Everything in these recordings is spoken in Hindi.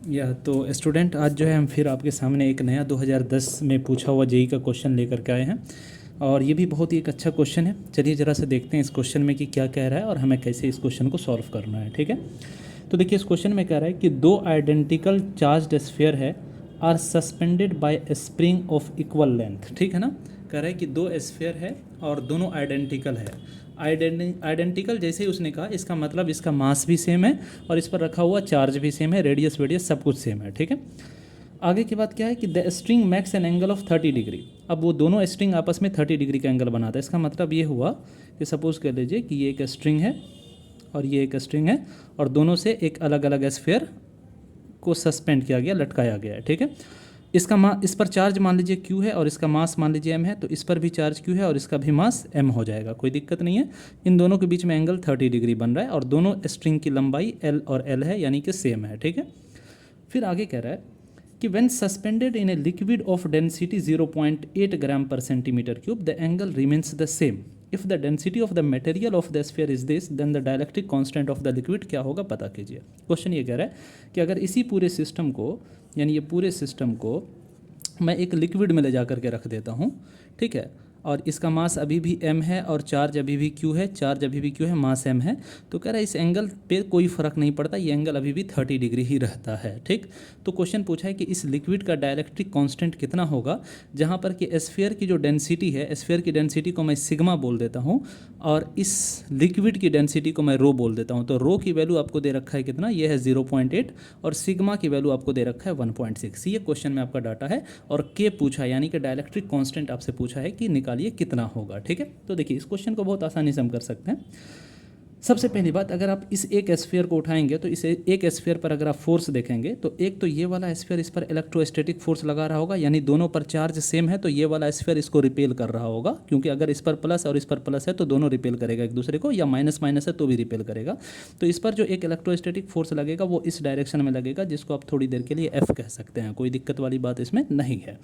तो स्टूडेंट, आज जो है हम फिर आपके सामने एक नया 2010 में पूछा हुआ जेई का क्वेश्चन लेकर के आए हैं। और ये भी बहुत ही एक अच्छा क्वेश्चन है। चलिए ज़रा से देखते हैं इस क्वेश्चन में कि क्या कह रहा है और हमें कैसे इस क्वेश्चन को सॉल्व करना है। ठीक है, तो देखिए इस क्वेश्चन में कह रहा है कि दो आइडेंटिकल चार्ज्ड स्फीयर है are suspended by spring of equal length. ठीक है ना, कह रहा है कि दो स्फीयर है और दोनों आइडेंटिकल है। आइडेंटिकल जैसे ही उसने कहा, इसका मतलब इसका मास भी सेम है और इस पर रखा हुआ चार्ज भी सेम है, रेडियस वेडियस सब कुछ सेम है। ठीक है, आगे की बात क्या है कि the string max an angle of 30 degree. अब वो दोनों स्ट्रिंग आपस में 30 डिग्री का एंगल बनाता है। इसका मतलब ये हुआ कि सपोज कर लीजिए कि ये एक स्ट्रिंग है और ये एक स्ट्रिंग है और दोनों से एक अलग अलग स्फीयर को सस्पेंड किया गया, लटकाया गया है। ठीक है, इसका इस पर चार्ज मान लीजिए Q है और इसका मास मान लीजिए M है, तो इस पर भी चार्ज Q है और इसका भी मास M हो जाएगा, कोई दिक्कत नहीं है। इन दोनों के बीच में एंगल 30 डिग्री बन रहा है और दोनों स्ट्रिंग की लंबाई L और L है, यानी कि सेम है। ठीक है, फिर आगे कह रहा है कि when suspended in a liquid of density 0.8 gram पर centimetre cube the angle remains the same if the density of the material of the sphere is this then the dielectric constant of the liquid क्या होगा, पता कीजिए। क्वेश्चन ये कह रहा है कि अगर इसी पूरे सिस्टम को, यानी ये पूरे सिस्टम को मैं एक लिक्विड में ले जा करके रख देता हूँ, ठीक है, और इसका मास अभी भी m है और चार्ज अभी भी q है, चार्ज अभी भी q है, मास m है, तो कह रहा है इस एंगल पे कोई फ़र्क नहीं पड़ता, ये एंगल अभी भी 30 डिग्री ही रहता है। ठीक, तो क्वेश्चन पूछा है कि इस लिक्विड का डायलेक्ट्रिक कांस्टेंट कितना होगा, जहाँ पर कि स्फीयर की जो डेंसिटी है, स्फीयर की डेंसिटी को मैं सिग्मा बोल देता हूँ और इस लिक्विड की डेंसिटी को मैं रो बोल देता हूँ। तो रो की वैल्यू आपको दे रखा है कितना, ये है 0.8 और सिग्मा की वैल्यू आपको दे रखा है 1.6। ये क्वेश्चन में आपका डाटा है और के पूछा है, यानी कि डायलेक्ट्रिक कांस्टेंट आपसे पूछा है कि निकालिए कितना होगा। ठीक है, तो देखिए इस क्वेश्चन को बहुत आसानी से हम कर सकते हैं। सबसे पहली बात, अगर आप इस एक स्फीयर को उठाएंगे तो इस एक स्फीयर पर अगर आप फोर्स देखेंगे तो एक तो ये वाला स्फीयर इस पर इलेक्ट्रोस्टैटिक फोर्स लगा रहा होगा, यानी दोनों पर चार्ज सेम है, तो ये वाला स्फीयर इसको रिपेल कर रहा होगा, क्योंकि अगर इस पर प्लस और इस पर प्लस है तो दोनों रिपेल करेगा एक दूसरे को, या माइनस माइनस है तो भी रिपेल करेगा। तो इस पर जो एक इलेक्ट्रोस्टैटिक फोर्स लगेगा वो इस डायरेक्शन में लगेगा, जिसको आप थोड़ी देर के लिए एफ कह सकते हैं, कोई दिक्कत वाली बात इसमें नहीं है।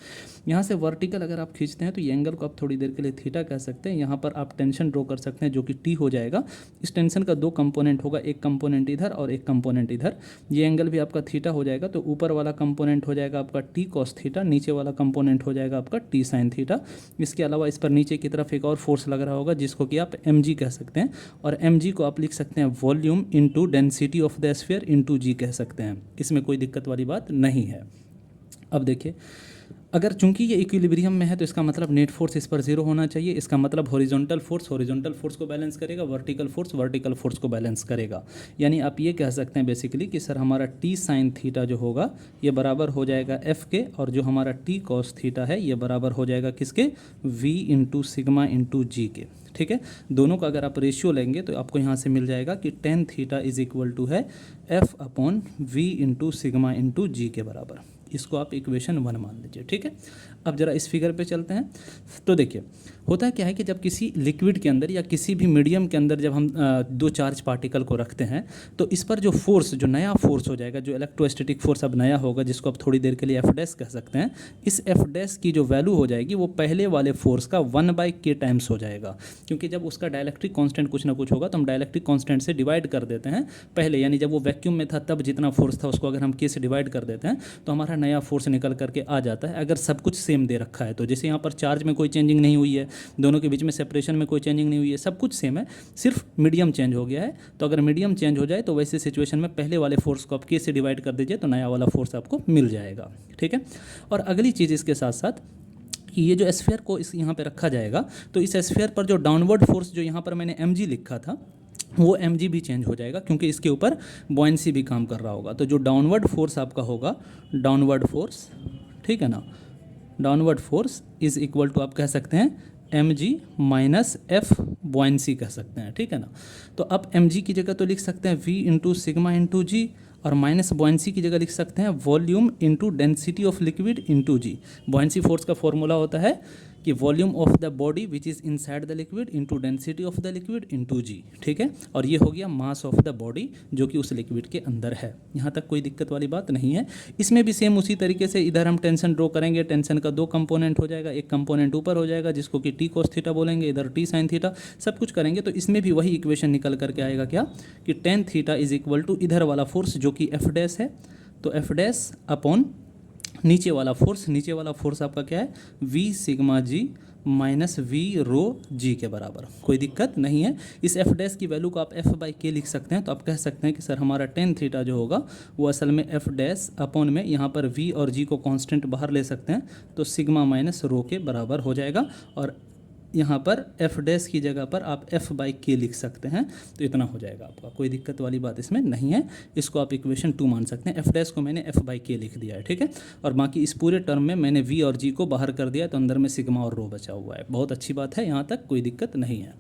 यहाँ से वर्टिकल अगर आप खींचते हैं तो ये एंगल को आप थोड़ी देर के लिए थीटा कह सकते हैं। यहाँ पर आप टेंशन ड्रॉ कर सकते हैं जो कि टी हो जाएगा। इस टेंशन का दो कंपोनेंट होगा, एक कंपोनेंट इधर और एक कंपोनेंट इधर। ये एंगल भी आपका थीटा हो जाएगा, तो ऊपर वाला कंपोनेंट हो जाएगा आपका टी कॉस थीटा, नीचे वाला कंपोनेंट हो जाएगा आपका टी साइन थीटा। इसके अलावा इस पर नीचे की तरफ एक और फोर्स लग रहा होगा जिसको कि आप mg कह सकते हैं, और mg को आप लिख सकते हैं volume into density of the sphere into g कह सकते हैं। इसमें कोई दिक्कत वाली बात नहीं है। अब देखिए, अगर चूंकि ये इक्विलिब्रियम में है तो इसका मतलब नेट फोर्स इस पर जीरो होना चाहिए। इसका मतलब हॉरिजॉन्टल फोर्स को बैलेंस करेगा, वर्टिकल फोर्स को बैलेंस करेगा। यानी आप ये कह सकते हैं बेसिकली कि सर हमारा टी साइन थीटा जो होगा ये बराबर हो जाएगा एफ के, और जो हमारा टी कॉस थीटा है ये बराबर हो जाएगा किसके, we into sigma into g के। ठीक है, दोनों का अगर आप रेशियो लेंगे तो आपको यहाँ से मिल जाएगा कि ten theta is equal to है F upon V into sigma into g के बराबर। इसको आप इक्वेशन 1 मान लीजिए। ठीक है, अब जरा इस फिगर पे चलते हैं। तो देखिए होता क्या है कि जब किसी लिक्विड के अंदर या किसी भी मीडियम के अंदर जब हम दो चार्ज पार्टिकल को रखते हैं तो इस पर जो फोर्स, जो नया फोर्स हो जाएगा, जो इलेक्ट्रोस्टैटिक फोर्स अब नया होगा, जिसको आप थोड़ी देर के लिए एफ डैश कह सकते हैं, इस एफ डैश की जो वैल्यू हो जाएगी वो पहले वाले फोर्स का 1/k टाइम्स हो जाएगा। क्योंकि जब उसका डायलेक्ट्रिक कांस्टेंट कुछ ना कुछ होगा तो हम डायलेक्ट्रिक कांस्टेंट से डिवाइड कर देते हैं पहले, यानी जब वो वैक्यूम में था तब जितना फोर्स था उसको अगर हम k से डिवाइड कर देते हैं तो हमारा नया फोर्स निकल करके आ जाता है, अगर सब कुछ सेम दे रखा है तो। जैसे यहाँ पर चार्ज में कोई चेंजिंग नहीं हुई है, दोनों के बीच में सेपरेशन में कोई चेंजिंग नहीं हुई है, सब कुछ सेम है, सिर्फ मीडियम चेंज हो गया है। तो अगर मीडियम चेंज हो जाए तो वैसे सिचुएशन में पहले वाले फोर्स को आप के से डिवाइड कर दीजिए तो नया वाला फोर्स आपको मिल जाएगा। ठीक है, और अगली चीज़ इसके साथ साथ कि ये जो स्फीयर को इस यहाँ पे रखा जाएगा तो इस स्फीयर पर जो डाउनवर्ड फोर्स, जो यहाँ पर मैंने mg लिखा था, वो mg भी चेंज हो जाएगा क्योंकि इसके ऊपर बॉयंसी भी काम कर रहा होगा। तो जो डाउनवर्ड फोर्स आपका होगा, डाउनवर्ड फोर्स, ठीक है ना, downward force is equal to आप कह सकते हैं mg माइनस एफ बॉयंसी कह सकते हैं। ठीक है ना, तो आप mg की जगह तो लिख सकते हैं v into sigma into g, और माइनस बॉयंसी की जगह लिख सकते हैं volume into density of liquid into g. Buoyancy force का फॉर्मूला होता है कि volume of the body which is inside the liquid into density of the liquid into g. ठीक है, और ये हो गया मास ऑफ द बॉडी जो कि उस लिक्विड के अंदर है। यहाँ तक कोई दिक्कत वाली बात नहीं है। इसमें भी सेम उसी तरीके से इधर हम टेंशन ड्रॉ करेंगे, टेंशन का दो कंपोनेंट हो जाएगा, एक कंपोनेंट ऊपर हो जाएगा जिसको कि टी कोस थीटा बोलेंगे, इधर टी साइन थीटा, सब कुछ करेंगे तो इसमें भी वही इक्वेशन निकल करके आएगा क्या, कि ten theta is equal to इधर वाला फोर्स जो कि एफ डैश है तो एफ डैश अपॉन नीचे वाला फोर्स आपका क्या है, V sigma g minus V rho g के बराबर। कोई दिक्कत नहीं है। इस एफ डैश की वैल्यू को आप एफ बाई के लिख सकते हैं। तो आप कह सकते हैं कि सर हमारा टेन थीटा जो होगा वो असल में एफ डैश अपॉन में यहाँ पर वी और जी को कांस्टेंट बाहर ले सकते हैं, तो सिग्मा माइनस रो के बराबर हो जाएगा। और यहाँ पर एफ डैश की जगह पर आप एफ बाई के लिख सकते हैं, तो इतना हो जाएगा आपका। कोई दिक्कत वाली बात इसमें नहीं है। इसको आप इक्वेशन 2 मान सकते हैं। एफ डैश को मैंने एफ बाई के लिख दिया है, ठीक है। और बाकी इस पूरे टर्म में मैंने वी और जी को बाहर कर दिया, तो अंदर में सिग्मा और रो बचा हुआ है। बहुत अच्छी बात है, यहाँ तक कोई दिक्कत नहीं है।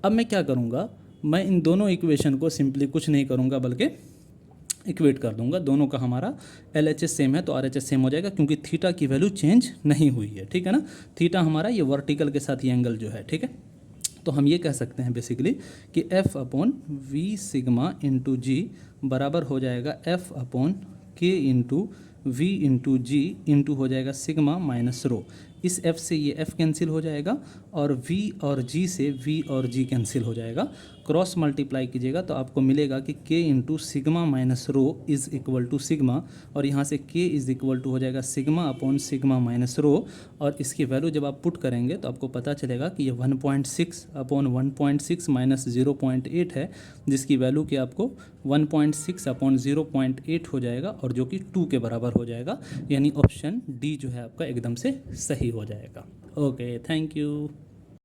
अब मैं क्या करूँगा, मैं इन दोनों इक्वेशन को सिंपली कुछ नहीं करूँगा बल्कि इक्वेट कर दूंगा। दोनों का हमारा LHS सेम है तो RHS सेम हो जाएगा, क्योंकि थीटा की वैल्यू चेंज नहीं हुई है, ठीक है ना। थीटा हमारा ये वर्टिकल के साथ ये एंगल जो है, ठीक है। तो हम ये कह सकते हैं बेसिकली कि F upon V sigma into g बराबर हो जाएगा F अपॉन के into V into g into हो जाएगा सिग्मा माइनस रो। इस F से ये F कैंसिल हो जाएगा और V और G से V और G कैंसिल हो जाएगा। क्रॉस मल्टीप्लाई कीजिएगा तो आपको मिलेगा कि K into sigma minus rho is equal to sigma, और यहाँ से K इज़ इक्वल टू हो जाएगा sigma upon sigma minus rho. और इसकी वैल्यू जब आप पुट करेंगे तो आपको पता चलेगा कि ये 1.6 अपॉन 1.6 माइनस 0.8 है, जिसकी वैल्यू कि आपको 1.6 अपॉन 0.8 हो जाएगा, और जो कि 2 के बराबर हो जाएगा। यानी ऑप्शन डी जो है आपका एकदम से सही हो जाएगा। Okay, thank you.